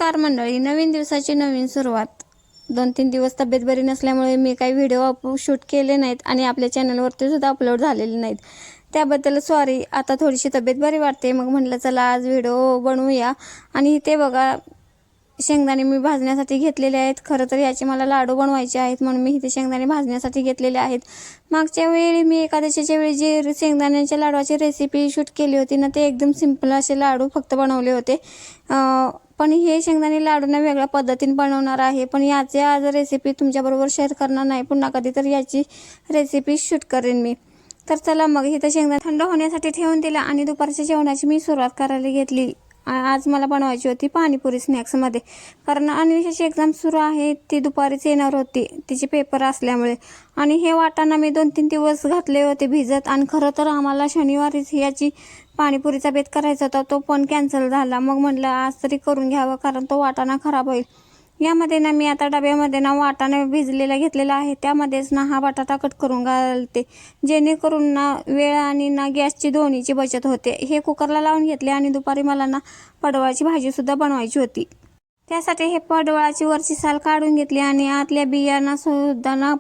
नमस्कार मंडळी, नवीन दिवसाची नवीन सुरुवात। 2-3 दिवस तब्येत बरी नसल्यामुळे मी काही व्हिडिओ शूट केले नाहीत आणि आपल्या चॅनलवरती सुद्धा अपलोड झालेले नाहीत, त्याबद्दल सॉरी। आता थोडीशी तब्येत बरी वाटते, मग म्हटलं चला आज व्हिडिओ बनवूया। आणि इथे बघा शेंगदाणे मी भाजण्यासाठी घेतलेले आहेत। खरं तर याचे मला लाडू बनवायचे आहेत, म्हणून मी इथे शेंगदाणे भाजण्यासाठी घेतलेले आहेत। मागच्या वेळी मी एकादशीच्या वेळी जे शेंगदाण्याच्या लाडूची रेसिपी शूट केली होती ना, ते एकदम सिंपल असे लाडू फक्त बनवले होते। पण हे शेंगदाणे लाडू ना वेगळ्या पद्धतीने बनवणार आहे, पण याची आज रेसिपी तुमच्याबरोबर शेअर करणार नाही, पुन्हा कधीतरी याची रेसिपी शूट करेन मी। तर चला मग इथं शेंगदाणे थंड होण्यासाठी ठेवून दिला आणि दुपारच्या जेवणाची मी सुरुवात करायला घेतली। आज मला बनवायची होती पाणीपुरी स्नॅक्समध्ये, कारण अन्वेषाची एक्झाम सुरू आहे, ती दुपारीच येणार होती तिचे पेपर असल्यामुळे। आणि हे वाटाणा मी 2-3 दिवस घातले होते भिजत, आणि खरं तर आम्हाला शनिवारीच याची पाणीपुरीचा बेत करायचा होता, तो पण कॅन्सल झाला। मग म्हटलं आज तरी करून घ्यावं, कारण तो वाटाणा खराब होईल। यामध्ये ना मी आता डब्यामध्ये ना वाटाणा भिजलेला घेतलेला आहे, त्यामध्येच ना हा बटाटा कट करून घालते, जेणेकरून ना वेळ आणि ना गॅसची दोन्हीची बचत होते। हे कुकरला लावून घेतले आणि दुपारी मला ना पडवळाची भाजी सुद्धा बनवायची होती, त्यासाठी हे पडवळाची वरची साल काढून घेतली आणि आतल्या बियांना सुद्धा ना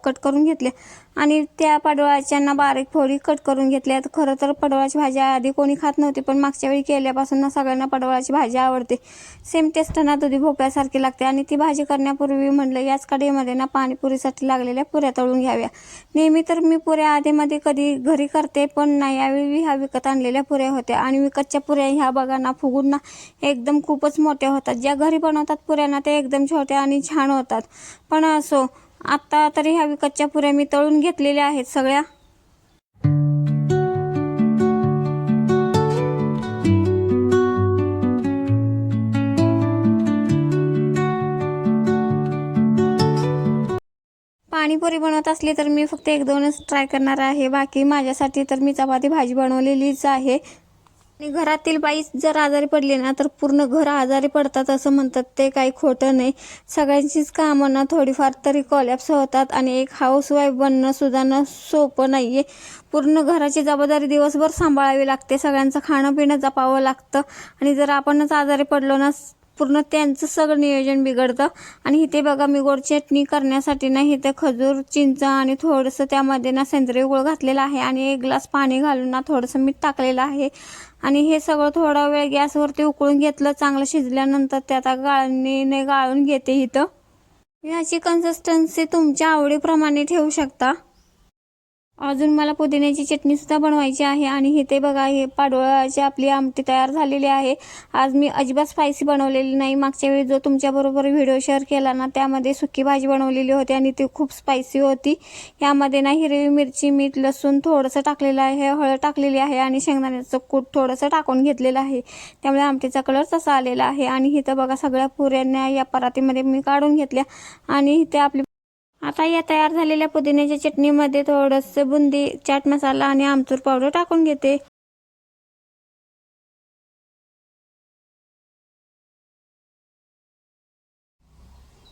कट करून घेतले आणि त्या पडवळाच्या ना बारीक फोडी कट करून घेतल्या। खरं तर पडवळाची भाजी आधी कोणी खात नव्हती, पण मागच्या वेळी केल्यापासून ना सगळ्यांना पडवळाची भाजी आवडते। सेम टेस्ट ना दुधी भोपळ्यासारखी लागते। आणि ती भाजी करण्यापूर्वी म्हटलं याच कढईमध्ये ना पाणीपुरीसाठी लागलेल्या पुऱ्या तळून घ्याव्या। नेहमी तर मी पुऱ्या आधीमध्ये कधी घरी करते, पण नाही, यावेळी ह्या विकत आणलेल्या पुऱ्या होत्या आणि विकतच्या पुऱ्या ह्या बघा ना फुगून ना एकदम खूपच मोठ्या होतात। ज्या घरी बनवतात पुऱ्या ना ते एकदम छोट्या आणि छान होतात, पण असो आता तरी ह्या विकतच्या पुऱ्या मी तळून घेतलेल्या आहेत सगळ्या। पाणीपुरी बनवत असली तर मी फक्त 1-2च ट्राय करणार आहे, बाकी माझ्यासाठी तर मी चपाती भाजी बनवलेलीच आहे। आणि घरातील बाई जर आजारी पडली ना तर पूर्ण घर आजारी पडतात असं म्हणतात, ते काही खोटं नाही। सगळ्यांचीच कामं ना थोडीफार तरी कोलॅप्स होतात आणि एक हाऊसवाईफ बनणं सुद्धा ना सोपं नाहीये। पूर्ण घराची जबाबदारी दिवसभर सांभाळावी लागते, सगळ्यांचं खाणं पिणं जपावं लागतं, आणि जर आपणच आजारी पडलो ना पूर्ण त्यांचं सगळं नियोजन बिघडतं। आणि इथे बघा मी गोड चटणी करण्यासाठी ना इथे खजूर, चिंच आणि थोडंसं त्यामध्ये ना सेंद्रिय गूळ घातलेला आहे आणि 1 ग्लास पाणी घालून ना थोडंसं मीठ टाकलेलं आहे। आणि हे सगळं थोडा वेळ गॅसवरती उकळून घेतलं। चांगलं शिजल्यानंतर ते आता गाळणीने गाळून घेते इथं। याची कन्सिस्टन्सी तुमच्या आवडीप्रमाणे ठेवू शकता। अजून मला पुदिन्याची चटणी सुद्धा बनवायची आहे। आणि इथे बघा हे पाडवळाची आपली आमटी तयार झालेली आहे। आज मी अजिबात स्पायसी बनवलेली नाही, मागच्या वेळी जो तुमच्याबरोबर व्हिडिओ शेअर केला ना त्यामध्ये सुकी भाजी बनवलेली होती आणि ती खूप स्पायसी होती। यामध्ये ना हिरवी मिरची, मीठ, लसूण थोडंसं टाकलेलं आहे, हळद टाकलेली आहे आणि शेंगदाण्याचं कूट थोडंसं टाकून घेतलेलं आहे, त्यामुळे आमटीचा कलर तसा आलेला आहे। आणि इथं बघा सगळ्या पुऱ्यांना या परातीमध्ये मी काढून घेतल्या आणि इथे आपली आता या तयार झालेल्या पुदिन्याच्या चटणीमध्ये थोडंसं बुंदी, चाट मसाला आणि आमचूर पावडर टाकून घेते।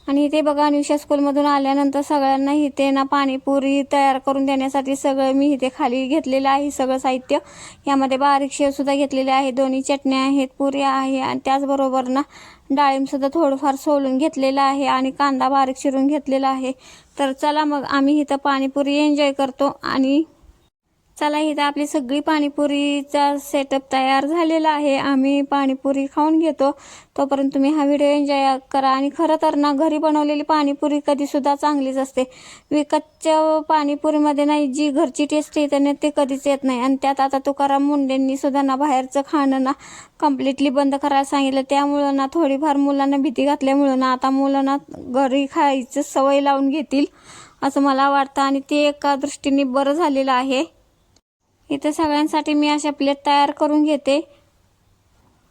आणि इथे बघा अनुषा स्कूलमधून आल्यानंतर सगळ्यांना इथे ना पाणीपुरी तयार करून देण्यासाठी सगळं मी इथे खाली घेतलेलं आहे सगळं साहित्य। यामध्ये बारीक शेव सुद्धा घेतलेले आहे, दोन्ही चटण्या आहेत, पुऱ्या आहे आणि त्याचबरोबर ना डाळिंब सुद्धा थोडंफार सोलून घेतलेलं आहे आणि कांदा बारीक चिरून घेतलेला आहे। तर चला मग आम्ही इथं पाणीपुरी एन्जॉय करतो। आणि चला इथं आपली सगळी पाणीपुरीचा सेटअप तयार झालेला आहे, आम्ही पाणीपुरी खाऊन घेतो। तोपर्यंत तुम्ही हा व्हिडिओ एन्जॉय करा। आणि खरं तर ना घरी बनवलेली पाणीपुरी कधीसुद्धा चांगलीच असते, विकतच्या पाणीपुरीमध्ये नाही जी घरची टेस्ट येते ना ते कधीच येत नाही। आणि त्यात आता तुकाराम मुंडेंनी सुद्धा ना बाहेरचं खाणं ना कम्प्लिटली बंद करायला सांगितलं, त्यामुळं ना थोडीफार मुलांना भीती घातल्यामुळं ना आता मुलं ना घरी खायचं सवय लावून घेतील असं मला वाटतं, आणि ते एका दृष्टीने बरं झालेलं आहे। इथे सगळ्यांसाठी मी अशा प्लेट तयार करून घेते।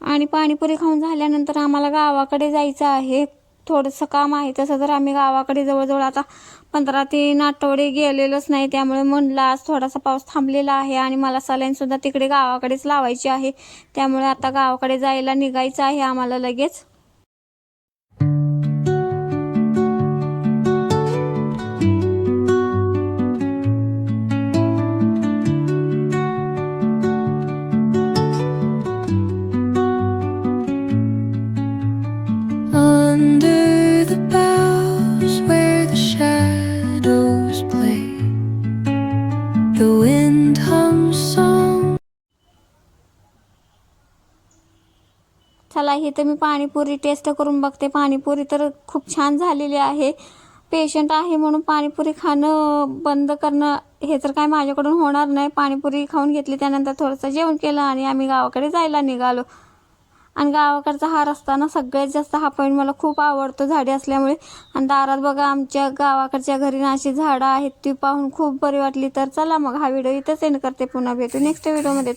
आणि पाणीपुरी खाऊन झाल्यानंतर आम्हाला गावाकडे जायचं आहे, थोडंसं काम आहे। तसं तर आम्ही गावाकडे जवळजवळ आता 15-3 आठवडे गेलेलोच नाही, त्यामुळे म्हणलं आज थोडासा पाऊस थांबलेला आहे आणि मला सलाईन सुद्धा तिकडे गावाकडेच लावायची आहे, त्यामुळे आता गावाकडे जायला निघायचं आहे आम्हाला लगेच। The wind hums song. चला इथं मी पाणीपुरी टेस्ट करून बघते. पाणीपुरी तर खूप छान झालेली आहे. पेशंट आहे म्हणून पाणीपुरी खाणं बंद करणं हे तर काय माझ्याकडून होणार नाही. पाणीपुरी खाऊन घेतली, त्यानंतर थोडंसं जेवण केलं आणि आम्ही गावाकडे जायला निघालो. आणि गावाकडचा हा रस्ता ना सगळ्यात जास्त हा पॉईंट मला खूप आवडतो, झाडे असल्यामुळे. आणि दारात बघा आमच्या गावाकडच्या घरी ना अशी झाडं आहेत, ती पाहून खूप बरी वाटली. तर चला मग हा व्हिडिओ इथंच एंड करते. पुन्हा भेटू नेक्स्ट व्हिडिओमध्ये.